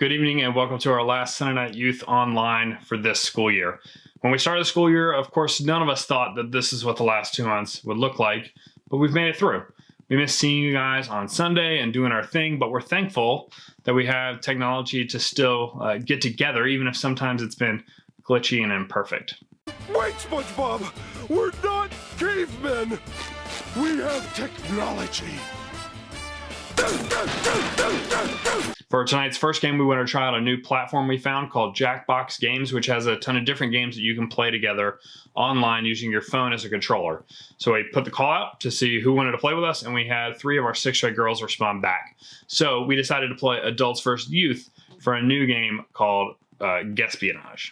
Good evening and welcome to our last Sunday Night Youth Online for this school year. When we started the school year, of course, none of us thought that this is what the last 2 months would look like, but we've made it through. We miss seeing you guys on Sunday and doing our thing, but we're thankful that we have technology to still get together, even if sometimes it's been glitchy and imperfect. Wait, SpongeBob! We're not cavemen! We have technology! For tonight's first game, we want to try out a new platform we found called Jackbox Games, which has a ton of different games that you can play together online using your phone as a controller. So we put the call out to see who wanted to play with us, and we had 3 of our 6th grade girls respond back. So we decided to play Adults vs. Youth for a new game called Guesspionage.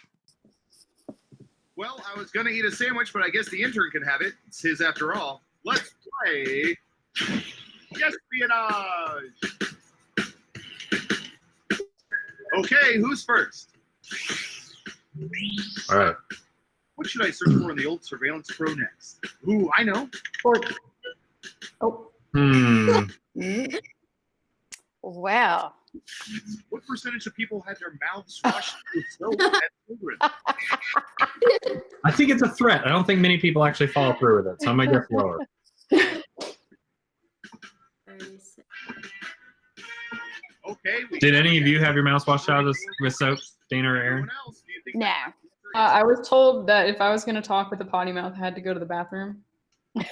Well, I was going to eat a sandwich, but I guess the intern can have it. It's his after all. Let's play Espionage. Okay, who's first? All right. What should I search for in the old Surveillance Pro next? Ooh, I know. Fork. Oh. Well. What percentage of people had their mouths washed with soap as children? I think it's a threat. I don't think many people actually follow through with it, so I might guess lower. Okay. Did any of you have your mouths washed out with soap, Dana or Aaron? No. I was told that if I was going to talk with a potty mouth, I had to go to the bathroom. And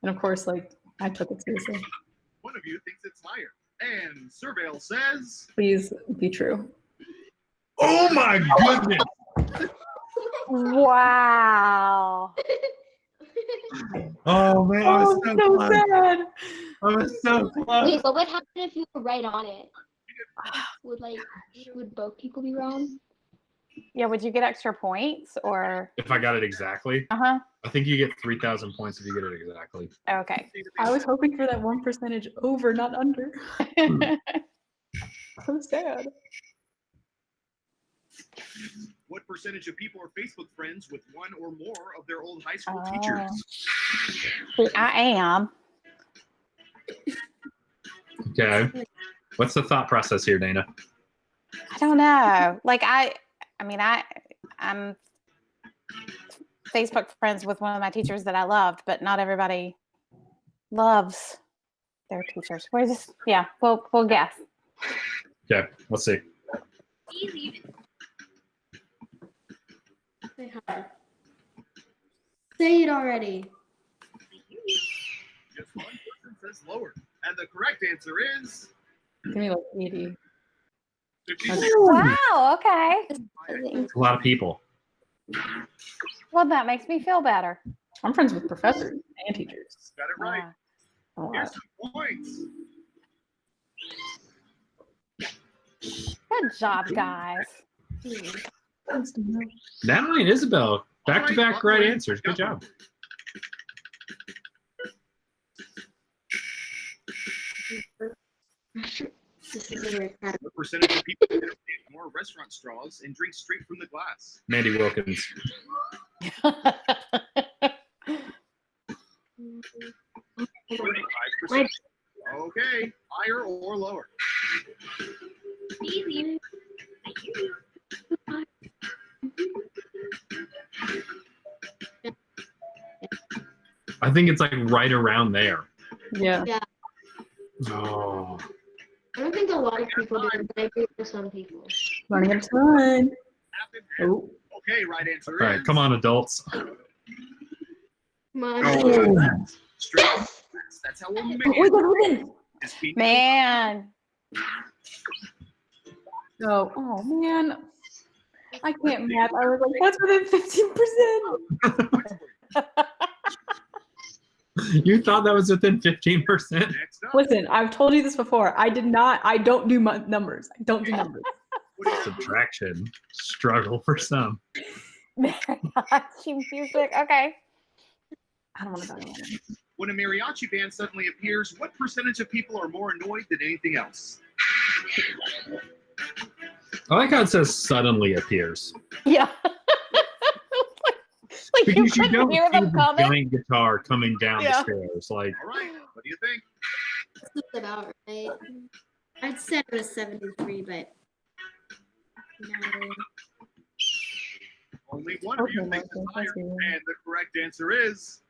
of course, like, I took it seriously. One of you thinks it's higher. And Surveil says... Please be true. Oh my goodness! Wow. Oh man, I was so close. sad. I was so close. Wait, what would happen if you were right on it? Would both people be wrong? Yeah, would you get extra points or? If I got it exactly, Uh-huh. I think you get 3,000 points if you get it exactly. Okay. I was hoping for that 1% over, not under. So sad. What percentage of people are Facebook friends with one or more of their old high school teachers? See, I am. Okay. What's the thought process here, Dana? I don't know. Like I'm Facebook friends with one of my teachers that I loved, but not everybody loves their teachers. We're just, yeah, we'll guess. Okay, let's see. Easy. Say it already. Just one person says lower. And the correct answer is... Give me like 80. 56. Wow, okay. It's a lot of people. Well, that makes me feel better. I'm friends with professors and teachers. Got it right. A Here's lot. some points. Good job, guys. Natalie and Isabel, back-to-back right answers. Good job. What percentage of people take more restaurant straws and drink straight from the glass? Mandy Wilkins. 35%. Okay, higher or lower? Easy. I think it's like right around there. Yeah. Oh. I don't think a lot of people do, but I agree with some people. Running out of time. Oh. Okay, right answer All right, is... come on, adults. Come on. Oh. Straight from the glass. That's how we'll make it. Is being- Man. Oh man. I can't math. I was like, that's within 15%. You thought that was within 15%? Next up. Listen, I've told you this before. I don't do numbers. I don't do numbers. Subtraction. Struggle for some. Mariachi music. Okay. I don't want to talk about it. When a mariachi band suddenly appears, what percentage of people are more annoyed than anything else? I like how it says suddenly appears. Yeah. like you Because you couldn't don't hear see them the coming. giant guitar coming down the Yeah. stairs. Like, All right, what do you think? about right. I'd said it was 73, but no. Only one of you Okay, thinks it's Marcus, higher, that's weird. and the correct answer is.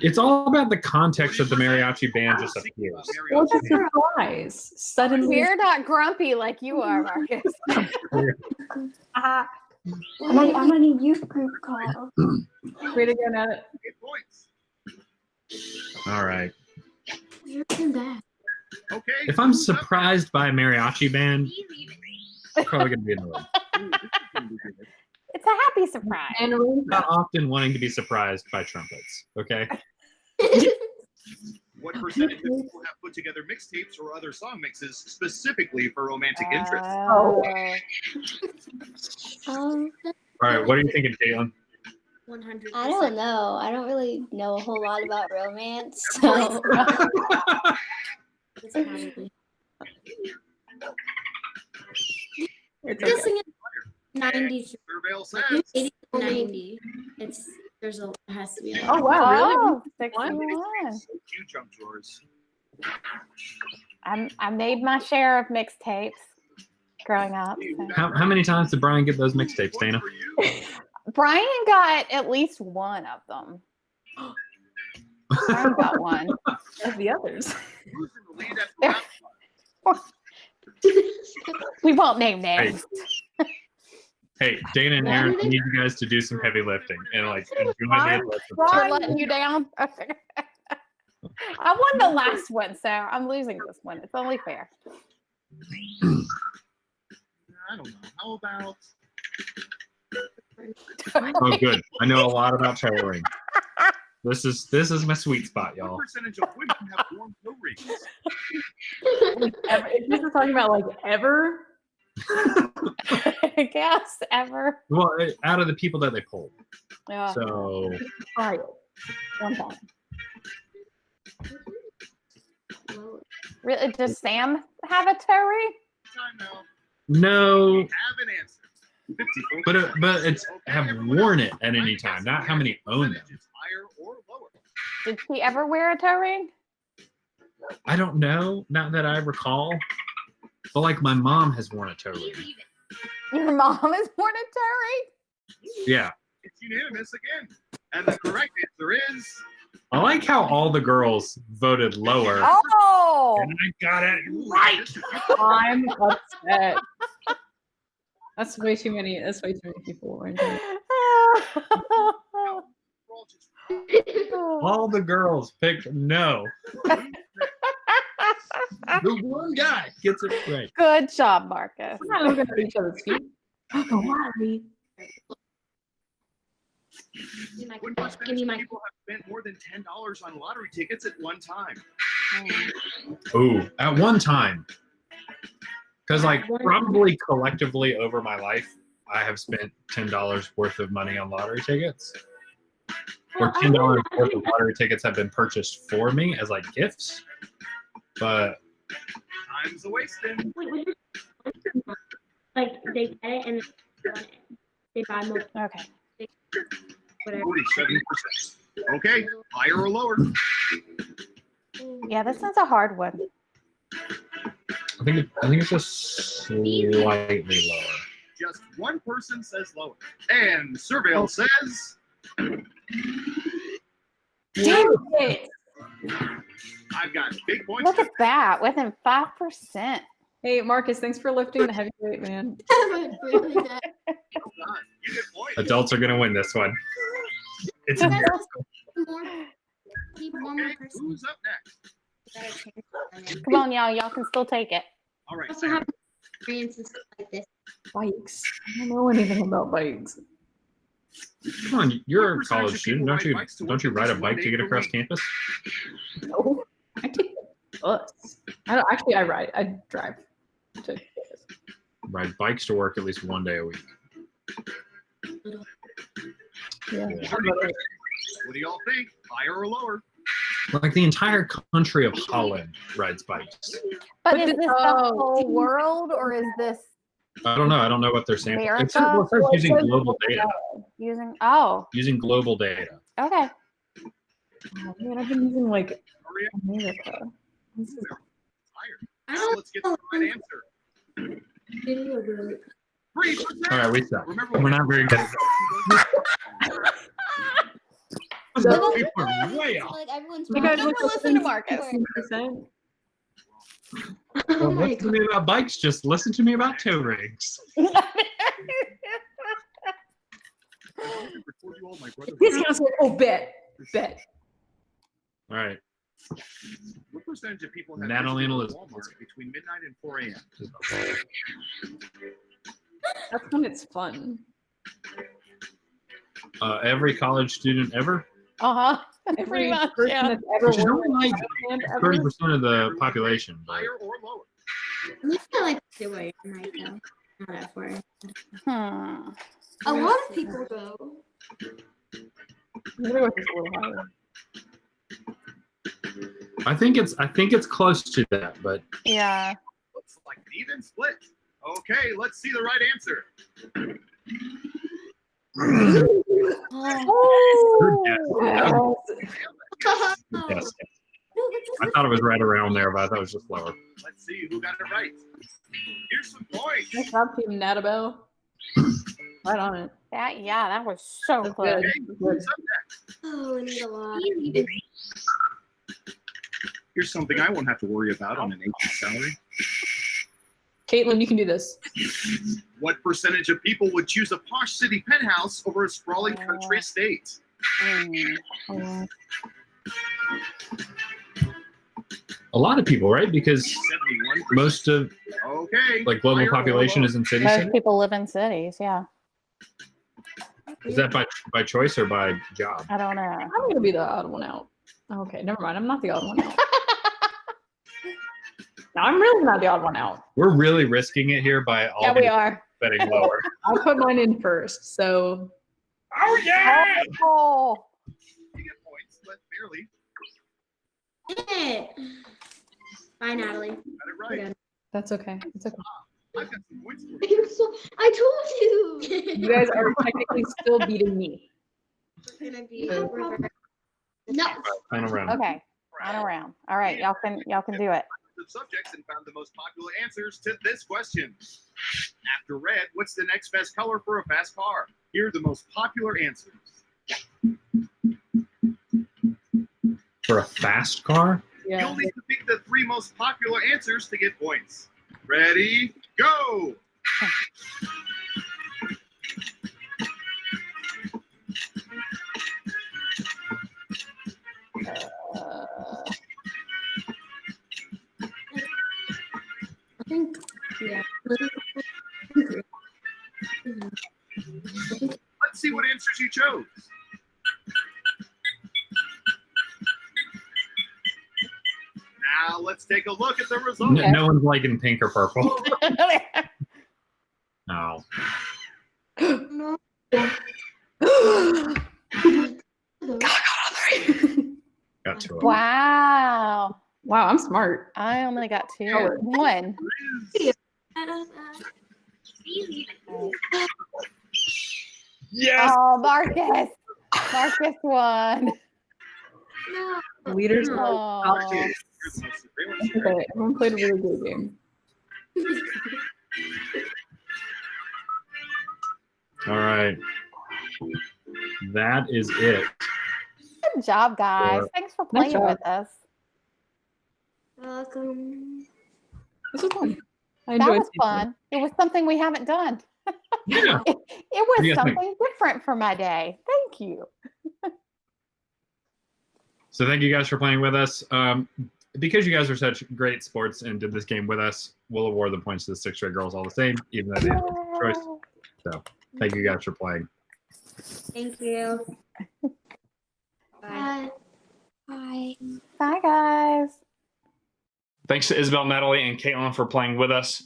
It's all about the context that the mariachi band just appears. What's a surprise? Suddenly. We're not grumpy like you are, Marcus. I'm on a youth group call. Way to go, Nat. 8 points. All right. You're doing bad. Okay. If I'm who's up surprised by a mariachi band, I'm probably going to be annoyed. It's a happy surprise. And I'm not often wanting to be surprised by trumpets, okay? What percentage of people have put together mixtapes or other song mixes specifically for romantic interest? Oh. All right, what are you thinking, Caitlin? 100. I don't know. I don't really know a whole lot about romance, so It's probably. It's Guessing it's 90. Surveil says 80 to 90. It has to be. Like, Oh wow, really? Oh, 61? 61. so cute, jump drawers. I made my share of mixtapes growing up. so. How many times did Brian get those mixtapes, Dana? For you. Brian got at least one of them. Brian got one. As the others. Who's in the lead at the round? We won't name names. Hey, Dana and Aaron, I need you guys to do some heavy lifting and like enjoy the lesson. We're letting you down. Okay. I won the last one, so I'm losing this one. It's only fair. I don't know. How about Oh, good. I know a lot about tailoring. This is my sweet spot, what y'all. percentage of women have worn toe rings? Ever, if this is talking about like ever. I guess ever. Well, out of the people that they pulled. Yeah. So Try it. One time. Really, does Sam have a toe ring? Time now. no, We have an answer. 54. but it's have worn it at any time, not how many own them. Percentage is higher or lower? Did she ever wear a toe ring? I don't know, not that I recall. But like my mom has worn a toe ring. Your mom has worn a toe ring? Yeah. It's unanimous again. And the correct answer is I like how all the girls voted lower. Oh! And I got it right. I'm upset. That's way too many. That's way too many people. Right there. we're all just All the girls picked no. The one guy gets it right. Good job, Marcus. We're not looking at each other's feet. The lottery. what Give percentage me of my. people have spent more than $10 on lottery tickets at one time? Ooh, at one time. Because like probably collectively over my life, I have spent $10 worth of money on lottery tickets. Or $10 worth of lottery tickets have been purchased for me as like gifts. But Time's a wasting. Like they get it and they buy more. Okay. Whatever. 47%. Okay, higher or lower? Yeah, this one's a hard one. I think it's just slightly lower. Just one person says lower. And Surveil says Damn it. I've got big points. Look at that, within 5%. Hey, Marcus, thanks for lifting the heavyweight, man. Really bad. You get points. Adults are gonna win this one. It's a miracle. More. Keep one more Okay, person. who's up next? Come on, y'all can still take it. All right, Also have experience and stuff like this. Bikes. I don't know anything about bikes. Come on, you're a What college percentage of student. people Don't you ride bikes to don't work you at ride a least one bike to day get per across week? campus? No, I take the bus. I don't, actually, I ride. I drive to campus. Ride bikes to work at least one day a week. Yeah. Yeah. What do y'all think? Higher or lower? Like the entire country of Holland rides bikes. But But is this- this the oh. whole world, or is this I don't know. I don't know what they're saying. America? It says using global data. using? Oh, Using global data. okay. Oh, man, I've been using like Maria? America. I Now don't let's get to the right answer. 3%. All right, we suck. Remember, We're not very good. So- People are way off. Like everyone's You guys Never look listen to Marcus. 10%. Oh Don't my listen to me about bikes, just listen to me about toe rings. record you all, my brother. He's gonna say, "Oh, bet." All right. What percentage of people have Natalie visited Elizabeth. Walmart between midnight and 4 a.m.? That's when it's fun. Every college student ever, Uh-huh. Every Pretty much, person yeah. that's ever which is worked only like and ever. 30% of the population. But Higher or lower? At least I like to do it. I might go. Not that far. Hmm. A lot of people go. I'm gonna go with this a little higher. I think it's close to that. But Yeah. Looks like an even split. Okay, let's see the right answer. Oh, yes, I thought it was right around there, but I thought it was just lower. Let's see who got it right. Here's some points. nice job, Team Natabo. Right on it. That was so That's close. good. Good. Subject. Oh, I need a lot. Here's something I won't have to worry about on an agent's salary. Caitlin, you can do this. What percentage of people would choose a posh city penthouse over a sprawling country estate? Mm. A lot of people, right? Because 71%. most of Okay. like global Higher or population lower? is in cities. Most people live in cities. Yeah. Is that by choice or by job? I don't know. I'm gonna be the odd one out. Okay, never mind. I'm not the odd one out. No, I'm really not the odd one out. We're really risking it here by all Yeah, we are. betting lower. I put mine in first, so Oh yeah! Oh. You get points, but barely. Yeah. Bye, Natalie. Got it right. that's okay. It's okay. I've got some points for you. I told you. You guys are technically still beating me. We're gonna be No problem. No. Final round. Okay. On around. All right, y'all can do it. The subjects and found the most popular answers to this question. After red, what's the next best color for a fast car? Here are the most popular answers. For a fast car? Yeah. You'll need to pick the 3 most popular answers to get points. Ready, go! I think, yeah. Let's see what answers you chose. Now let's take a look at the results. No one's liking pink or purple. No. No. Got to it. Wow. Wow, I'm smart. I only got 2. Howard. 1. Yes! Oh, Marcus. Marcus won. No. Leaders. Oh. Okay, everyone played a really good game. All right. That is it. Good job, guys. Thanks for playing job. with us. Welcome. This was fun. I That enjoyed was fun. It was something we haven't done. Yeah. It do was you guys think? something different for my day. Thank you. So thank you guys for playing with us. Because you guys are such great sports and did this game with us, we'll award the points to the 6th grade girls all the same, even though they had a choice. So thank you guys for playing. Thank you. Bye. Bye. Bye, guys. Thanks to Isabel, Natalie, and Caitlin for playing with us.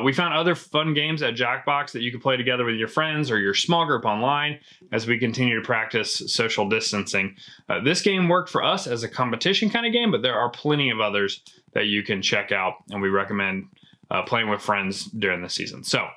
We found other fun games at Jackbox that you can play together with your friends or your small group online as we continue to practice social distancing. This game worked for us as a competition kind of game, but there are plenty of others that you can check out, and we recommend playing with friends during the season. So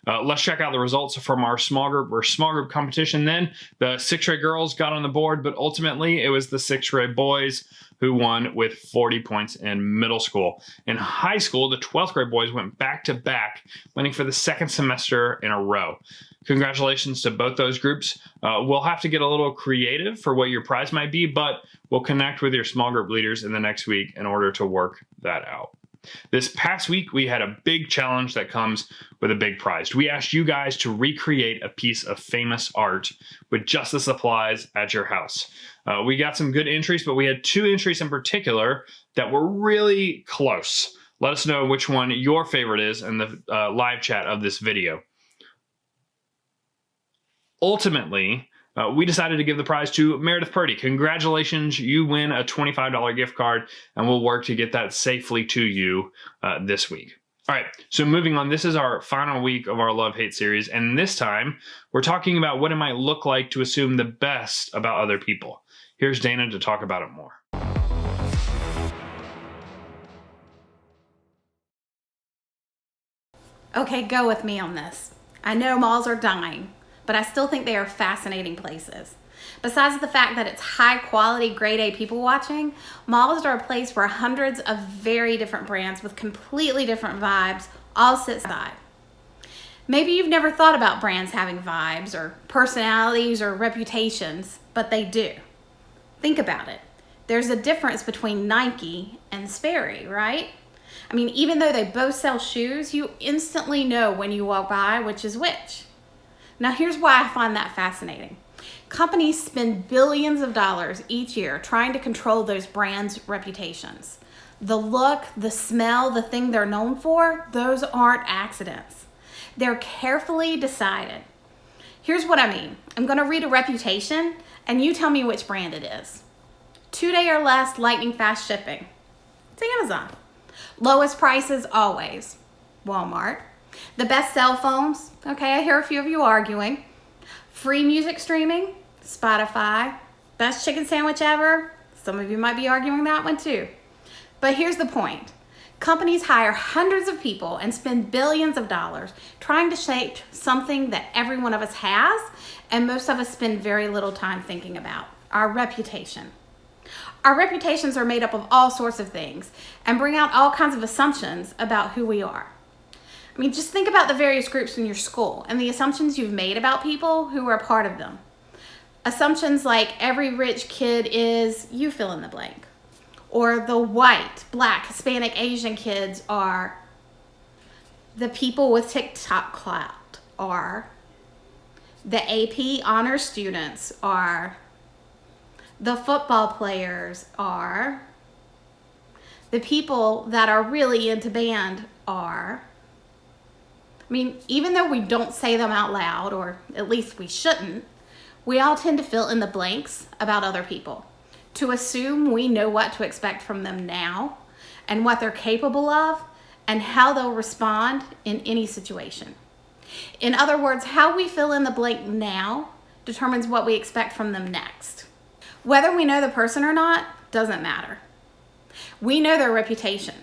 let's check out the results from our small group competition then. The 6th grade girls got on the board, but ultimately it was the 6th grade boys who won with 40 points in middle school. In high school, the 12th grade boys went back to back, winning for the 2nd semester in a row. Congratulations to both those groups. We'll have to get a little creative for what your prize might be, but we'll connect with your small group leaders in the next week in order to work that out. This past week, we had a big challenge that comes with a big prize. We asked you guys to recreate a piece of famous art with just the supplies at your house. We got some good entries, but we had 2 entries in particular that were really close. Let us know which one your favorite is in the live chat of this video. Ultimately, we decided to give the prize to Meredith Purdy. Congratulations, you win a $25 gift card, and we'll work to get that safely to you this week. All right, so moving on, this is our final week of our Love-Hate series, and this time, we're talking about what it might look like to assume the best about other people. Here's Dana to talk about it more. Okay, go with me on this. I know malls are dying, but I still think they are fascinating places. Besides the fact that it's high quality, grade A people watching, malls are a place where hundreds of very different brands with completely different vibes all sit side. Maybe you've never thought about brands having vibes or personalities or reputations, but they do. Think about it. There's a difference between Nike and Sperry, right? I mean, even though they both sell shoes, you instantly know when you walk by which is which. Now, here's why I find that fascinating. Companies spend billions of dollars each year trying to control those brands' reputations. The look, the smell, the thing they're known for, those aren't accidents. They're carefully decided. Here's what I mean. I'm going to read a reputation, and you tell me which brand it is. 2-day or less lightning fast shipping. It's Amazon. Lowest prices always. Walmart. The best cell phones. Okay, I hear a few of you arguing. Free music streaming. Spotify. Best chicken sandwich ever. Some of you might be arguing that one too. But here's the point. Companies hire hundreds of people and spend billions of dollars trying to shape something that every one of us has, and most of us spend very little time thinking about: our reputation. Our reputations are made up of all sorts of things and bring out all kinds of assumptions about who we are. I mean, just think about the various groups in your school and the assumptions you've made about people who are a part of them. Assumptions like every rich kid is, you fill in the blank. Or the white, black, Hispanic, Asian kids are, the people with TikTok clout are, the AP honor students are, the football players are, the people that are really into band are. I mean, even though we don't say them out loud, or at least we shouldn't, we all tend to fill in the blanks about other people, to assume we know what to expect from them now and what they're capable of and how they'll respond in any situation. In other words, how we fill in the blank now determines what we expect from them next. Whether we know the person or not doesn't matter. We know their reputation,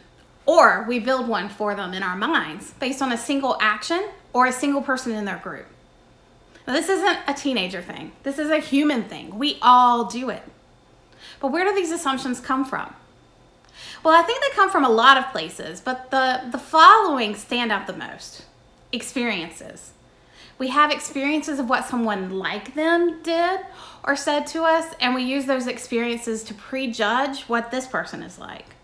or we build one for them in our minds based on a single action or a single person in their group. Now, this isn't a teenager thing. This is a human thing. We all do it. But where do these assumptions come from? Well, I think they come from a lot of places, but the following stand out the most. Experiences. We have experiences of what someone like them did or said to us, and we use those experiences to prejudge what this person is like.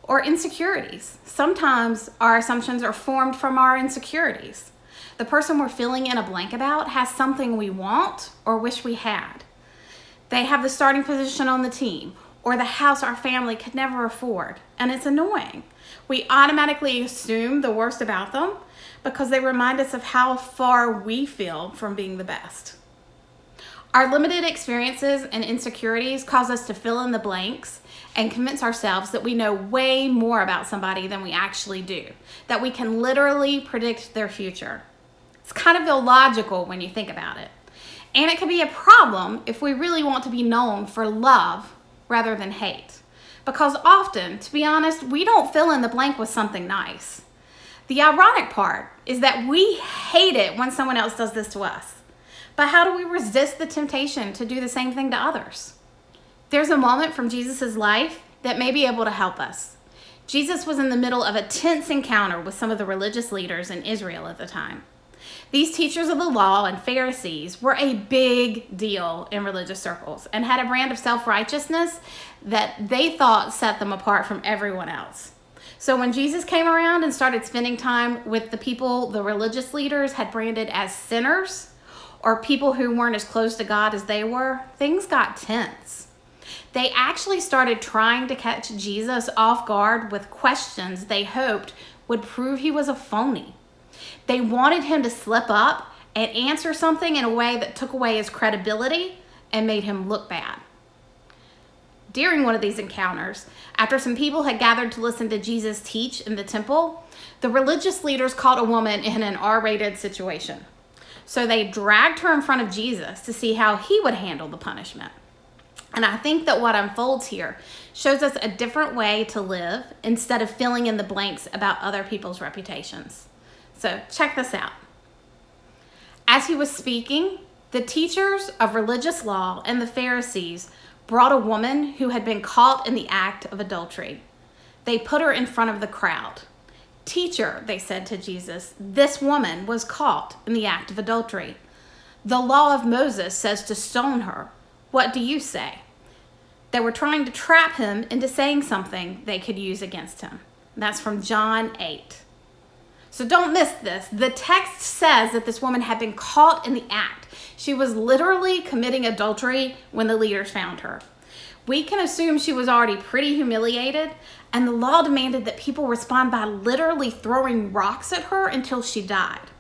Or insecurities. Sometimes our assumptions are formed from our insecurities. The person we're filling in a blank about has something we want or wish we had. They have the starting position on the team, or the house our family could never afford, and it's annoying. We automatically assume the worst about them because they remind us of how far we feel from being the best. Our limited experiences and insecurities cause us to fill in the blanks and convince ourselves that we know way more about somebody than we actually do, that we can literally predict their future. It's kind of illogical when you think about it. And it can be a problem if we really want to be known for love rather than hate. Because often, to be honest, we don't fill in the blank with something nice. The ironic part is that we hate it when someone else does this to us. But how do we resist the temptation to do the same thing to others? There's a moment from Jesus' life that may be able to help us. Jesus was in the middle of a tense encounter with some of the religious leaders in Israel at the time. These teachers of the law and Pharisees were a big deal in religious circles and had a brand of self-righteousness that they thought set them apart from everyone else. So when Jesus came around and started spending time with the people the religious leaders had branded as sinners, or people who weren't as close to God as they were, things got tense. They actually started trying to catch Jesus off guard with questions they hoped would prove he was a phony. They wanted him to slip up and answer something in a way that took away his credibility and made him look bad. During one of these encounters, after some people had gathered to listen to Jesus teach in the temple, the religious leaders caught a woman in an R-rated situation. So they dragged her in front of Jesus to see how he would handle the punishment. And I think that what unfolds here shows us a different way to live instead of filling in the blanks about other people's reputations. So check this out. As he was speaking, the teachers of religious law and the Pharisees brought a woman who had been caught in the act of adultery. They put her in front of the crowd. "Teacher," they said to Jesus, "this woman was caught in the act of adultery. The law of Moses says to stone her. What do you say?" They were trying to trap him into saying something they could use against him. That's from John 8. So don't miss this. The text says that this woman had been caught in the act. She was literally committing adultery when the leaders found her. We can assume she was already pretty humiliated, and the law demanded that people respond by literally throwing rocks at her until she died.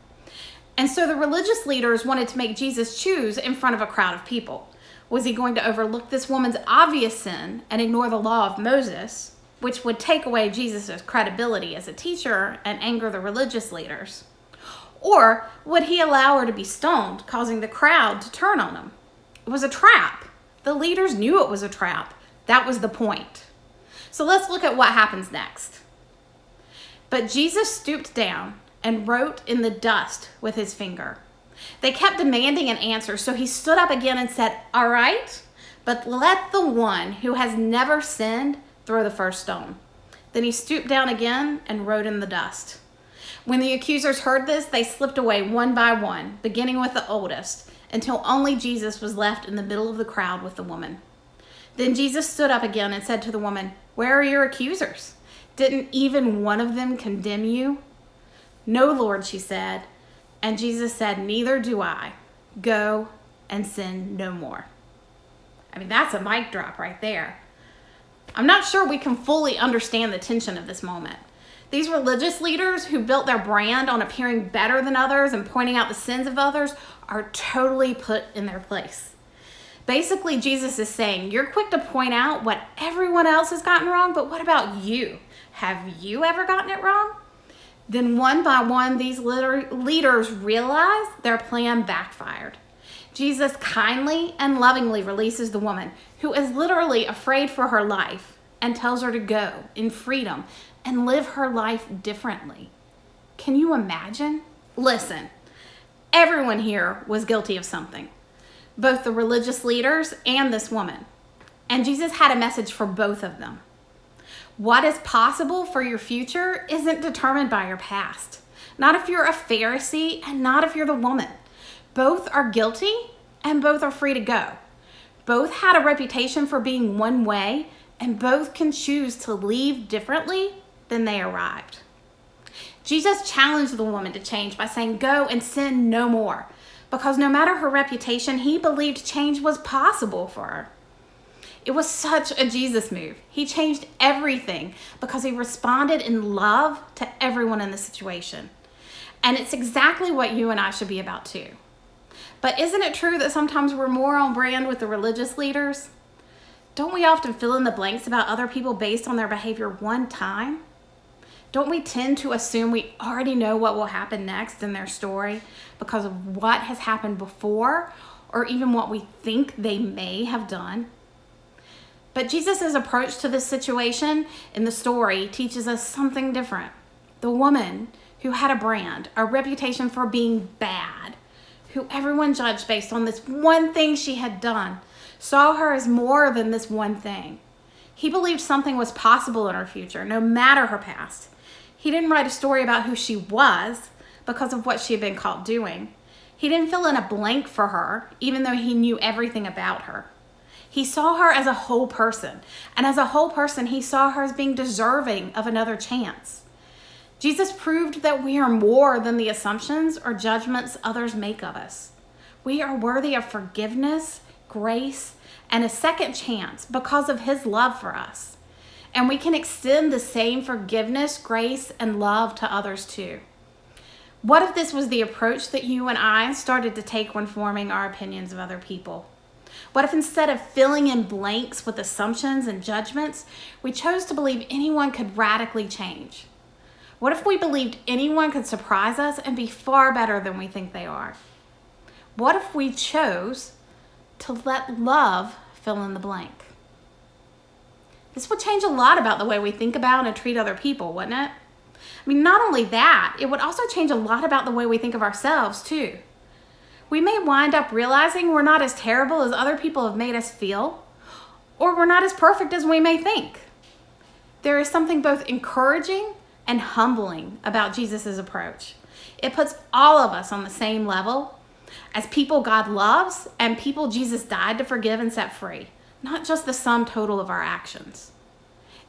And so the religious leaders wanted to make Jesus choose in front of a crowd of people. Was he going to overlook this woman's obvious sin and ignore the law of Moses, which would take away Jesus' credibility as a teacher and anger the religious leaders? Or would he allow her to be stoned, causing the crowd to turn on him? It was a trap. The leaders knew it was a trap. That was the point. So let's look at what happens next. But Jesus stooped down and wrote in the dust with his finger. They kept demanding an answer, so he stood up again and said, "All right, but let the one who has never sinned throw the first stone." Then he stooped down again and wrote in the dust. When the accusers heard this, they slipped away one by one, beginning with the oldest, until only Jesus was left in the middle of the crowd with the woman. Then Jesus stood up again and said to the woman, "Where are your accusers? Didn't even one of them condemn you?" "No, Lord," she said. And Jesus said, "Neither do I. Go and sin no more." I mean, that's a mic drop right there. I'm not sure we can fully understand the tension of this moment. These religious leaders who built their brand on appearing better than others and pointing out the sins of others are totally put in their place. Basically, Jesus is saying, you're quick to point out what everyone else has gotten wrong, but what about you? Have you ever gotten it wrong? Then one by one, these leaders realize their plan backfired. Jesus kindly and lovingly releases the woman, who is literally afraid for her life, and tells her to go in freedom and live her life differently. Can you imagine? Listen, everyone here was guilty of something, both the religious leaders and this woman. And Jesus had a message for both of them. What is possible for your future isn't determined by your past. Not if you're a Pharisee and not if you're the woman. Both are guilty and both are free to go. Both had a reputation for being one way, and both can choose to leave differently than they arrived. Jesus challenged the woman to change by saying, "Go and sin no more," because no matter her reputation, he believed change was possible for her. It was such a Jesus move. He changed everything because he responded in love to everyone in the situation. And it's exactly what you and I should be about too. But isn't it true that sometimes we're more on brand with the religious leaders? Don't we often fill in the blanks about other people based on their behavior one time? Don't we tend to assume we already know what will happen next in their story because of what has happened before, or even what we think they may have done? But Jesus' approach to this situation in the story teaches us something different. The woman who had a brand, a reputation for being bad, who everyone judged based on this one thing she had done, saw her as more than this one thing. He believed something was possible in her future, no matter her past. He didn't write a story about who she was because of what she had been caught doing. He didn't fill in a blank for her, even though he knew everything about her. He saw her as a whole person, and as a whole person, he saw her as being deserving of another chance. Jesus proved that we are more than the assumptions or judgments others make of us. We are worthy of forgiveness, grace, and a second chance because of his love for us. And we can extend the same forgiveness, grace, and love to others too. What if this was the approach that you and I started to take when forming our opinions of other people? What if instead of filling in blanks with assumptions and judgments, we chose to believe anyone could radically change? What if we believed anyone could surprise us and be far better than we think they are? What if we chose to let love fill in the blank? This would change a lot about the way we think about and treat other people, wouldn't it? I mean, not only that, it would also change a lot about the way we think of ourselves too. We may wind up realizing we're not as terrible as other people have made us feel, or we're not as perfect as we may think. There is something both encouraging and humbling about Jesus' approach. It puts all of us on the same level as people God loves and people Jesus died to forgive and set free, not just the sum total of our actions.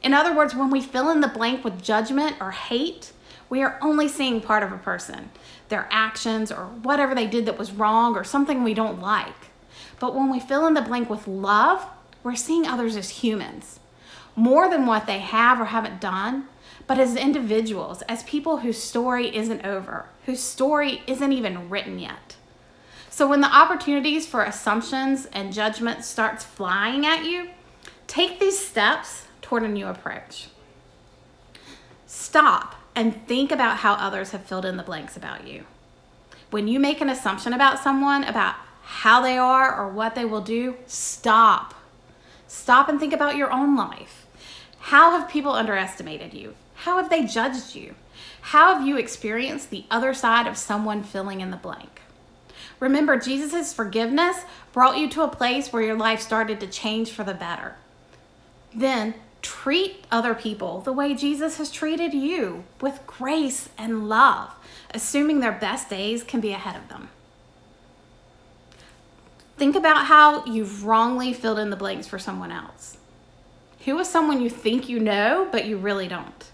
In other words, when we fill in the blank with judgment or hate, we are only seeing part of a person, their actions or whatever they did that was wrong or something we don't like. But when we fill in the blank with love, we're seeing others as humans, more than what they have or haven't done, but as individuals, as people whose story isn't over, whose story isn't even written yet. So when the opportunities for assumptions and judgments starts flying at you, take these steps toward a new approach. Stop and think about how others have filled in the blanks about you. When you make an assumption about someone, about how they are or what they will do, stop. Stop and think about your own life. How have people underestimated you? How have they judged you? How have you experienced the other side of someone filling in the blank? Remember, Jesus' forgiveness brought you to a place where your life started to change for the better. Then treat other people the way Jesus has treated you, with grace and love, assuming their best days can be ahead of them. Think about how you've wrongly filled in the blanks for someone else. Who is someone you think you know, but you really don't?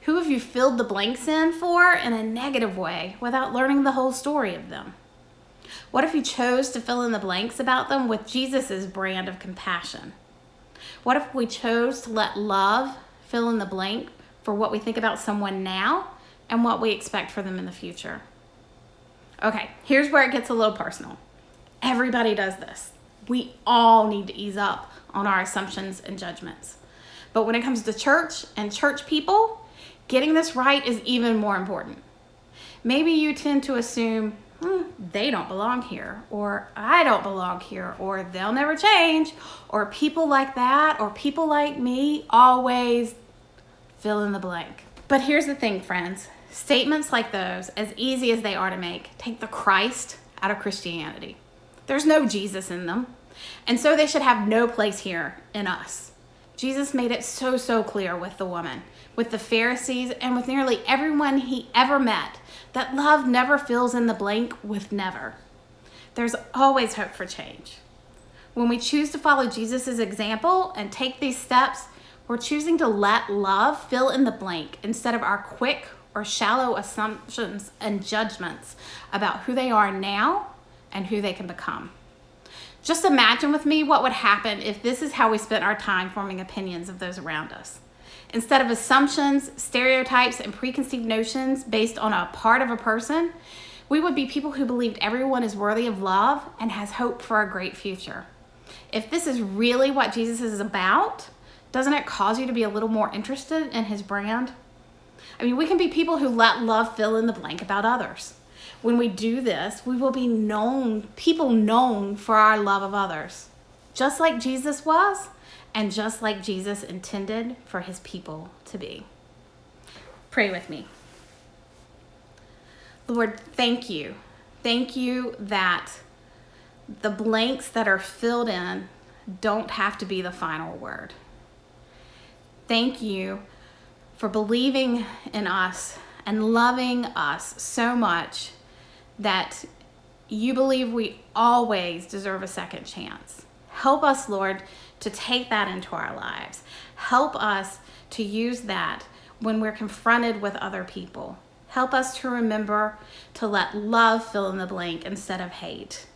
Who have you filled the blanks in for in a negative way without learning the whole story of them? What if you chose to fill in the blanks about them with Jesus' brand of compassion? What if we chose to let love fill in the blank for what we think about someone now and what we expect for them in the future? Okay, here's where it gets a little personal. Everybody does this. We all need to ease up on our assumptions and judgments. But when it comes to church and church people, getting this right is even more important. Maybe you tend to assume, they don't belong here, or I don't belong here, or they'll never change, or people like that, or people like me always fill in the blank. But here's the thing, friends. Statements like those, as easy as they are to make, take the Christ out of Christianity. There's no Jesus in them, and so they should have no place here in us. Jesus made it so clear with the woman, with the Pharisees, and with nearly everyone he ever met, that love never fills in the blank with never. There's always hope for change. When we choose to follow Jesus' example and take these steps, we're choosing to let love fill in the blank instead of our quick or shallow assumptions and judgments about who they are now and who they can become. Just imagine with me what would happen if this is how we spent our time forming opinions of those around us. Instead of assumptions, stereotypes, and preconceived notions based on a part of a person, we would be people who believed everyone is worthy of love and has hope for a great future. If this is really what Jesus is about, doesn't it cause you to be a little more interested in his brand? I mean, we can be people who let love fill in the blank about others. When we do this, we will be people known for our love of others, just like Jesus was, and just like Jesus intended for his people to be. Pray with me. Lord, thank you. Thank you that the blanks that are filled in don't have to be the final word. Thank you for believing in us and loving us so much that you believe we always deserve a second chance. Help us, Lord, to take that into our lives. Help us to use that when we're confronted with other people. Help us to remember to let love fill in the blank instead of hate,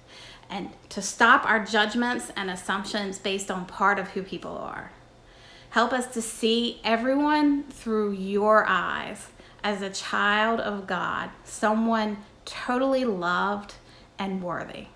and to stop our judgments and assumptions based on part of who people are. Help us to see everyone through your eyes as a child of God, someone totally loved and worthy.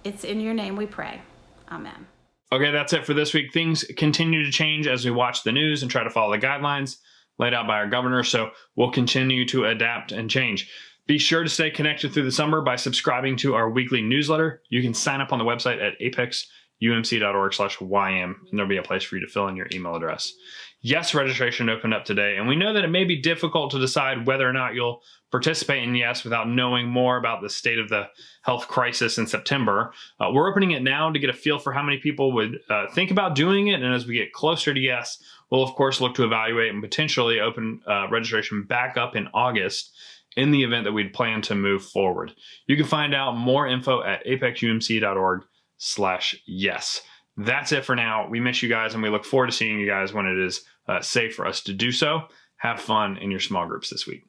It's in your name we pray. Amen. Okay, that's it for this week. Things continue to change as we watch the news and try to follow the guidelines laid out by our governor, so we'll continue to adapt and change. Be sure to stay connected through the summer by subscribing to our weekly newsletter. You can sign up on the website at apexumc.org/ym, and there'll be a place for you to fill in your email address. Yes, registration opened up today, and we know that it may be difficult to decide whether or not you'll participate in Yes without knowing more about the state of the health crisis in September. We're opening it now to get a feel for how many people would think about doing it, and as we get closer to Yes, we'll of course look to evaluate and potentially open registration back up in August in the event that we'd plan to move forward. You can find out more info at apexumc.org/yes. That's it for now. We miss you guys, and we look forward to seeing you guys when it is safe for us to do so. Have fun in your small groups this week.